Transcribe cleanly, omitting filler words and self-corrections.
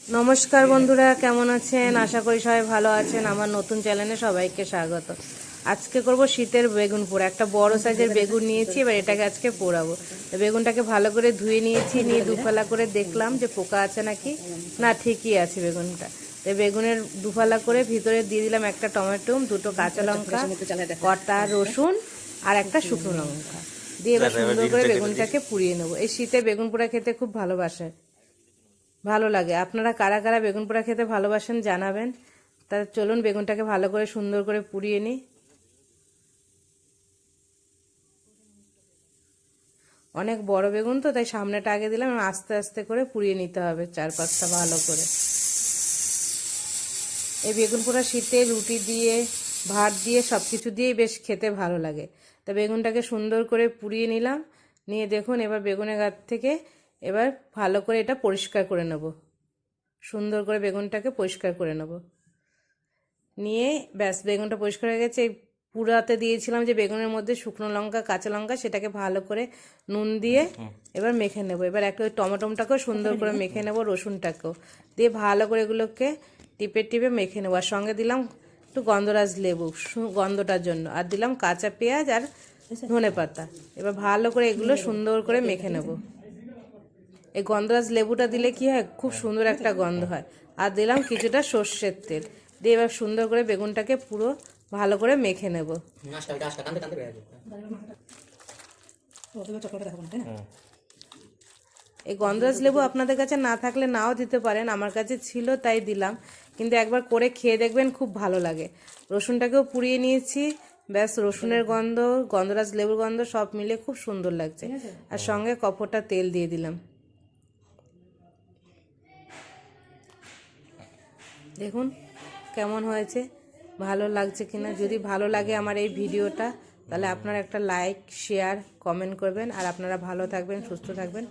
নমস্কার বন্ধুরা, কেমন আছেন? আশা করি সবাই ভালো আছেন। আমার নতুন চ্যানেলে সবাইকে স্বাগত। আজকে করব শীতের বেগুন পোড়া। একটা বড় সাইজের বেগুন নিয়েছি, এবার এটাকে আজকে পোড়াবো। বেগুনটাকে ভালো করে ধুয়ে নিয়েছি, নিয়ে দুফালা করে দেখলাম যে পোকা আছে নাকি। না, ঠিকই আছে বেগুনটা। তো বেগুনের দুফালা করে ভিতরে দিয়ে দিলাম একটা টমেটো, দুটো কাঁচা লঙ্কা, কটা রসুন আর একটা শুকনো লঙ্কা দিয়ে এবার সুন্দর করে বেগুনটাকে পুড়িয়ে নেবো। এই শীতে বেগুন পোড়া খেতে খুব ভালো লাগে। আপনারা কারা কারা বেগুন পোড়া খেতে ভালোবাসেন জানাবেন। তা চলুন বেগুনটাকে ভালো করে সুন্দর করে পুড়িয়ে নিই। অনেক বড় বেগুন তো, তাই সামনেটা আগে দিলাম, আস্তে আস্তে করে পুড়িয়ে নিতে হবে চারপাশটা ভালো করে। এই বেগুন পোড়া শীতে রুটি দিয়ে, ভাত দিয়ে, সব কিছু দিয়েই বেশ খেতে ভালো লাগে। তা বেগুনটাকে সুন্দর করে পুড়িয়ে নিলাম। নিয়ে দেখুন, এবার বেগুনের গাছ থেকে এবার ভালো করে এটা পরিষ্কার করে নেব। সুন্দর করে বেগুনটাকে পরিষ্কার করে নেব। নিয়ে ব্যাস, বেগুনটা পরিষ্কার হয়ে গেছে। এই পুরাতে দিয়েছিলাম যে বেগুনের মধ্যে শুকনো লঙ্কা, কাঁচা লঙ্কা, সেটাকে ভালো করে নুন দিয়ে এবার মেখে নেব। এবার একটা ওই টমেটোটাকেও সুন্দর করে মেখে নেব, রসুনটাকেও দিয়ে ভালো করে এগুলোকে টিপে টিপে মেখে নেবো। আর সঙ্গে দিলাম একটু গন্ধরাজ লেবু গন্ধটার জন্য, আর দিলাম কাঁচা পেঁয়াজ আর ধনে পাতা। এবার ভালো করে এগুলো সুন্দর করে মেখে নেব। এই গন্ধরাজ লেবুটা দিলে কি হয়, খুব সুন্দর একটা গন্ধ হয়। আর দিলাম কিছুটা সর্ষের তেল দিয়ে এবার সুন্দর করে বেগুনটাকে পুরো ভালো করে মেখে নেব। এই গন্ধরাজ লেবু আপনাদের কাছে না থাকলে নাও দিতে পারেন, আমার কাছে ছিল তাই দিলাম। কিন্তু একবার করে খেয়ে দেখবেন, খুব ভালো লাগে। রসুনটাকেও পুড়িয়ে নিয়েছি, ব্যাস রসুনের গন্ধ, গন্ধরাজ লেবুর গন্ধ সব মিলে খুব সুন্দর লাগছে। আর সঙ্গে কপটা তেল দিয়ে দিলাম। দেখুন কেমন হয়েছে, ভালো লাগছে কিনা। যদি ভালো লাগে আমার এই ভিডিওটা, তাহলে আপনারা একটা লাইক, শেয়ার, কমেন্ট করবেন। আর আপনারা ভালো থাকবেন, সুস্থ থাকবেন।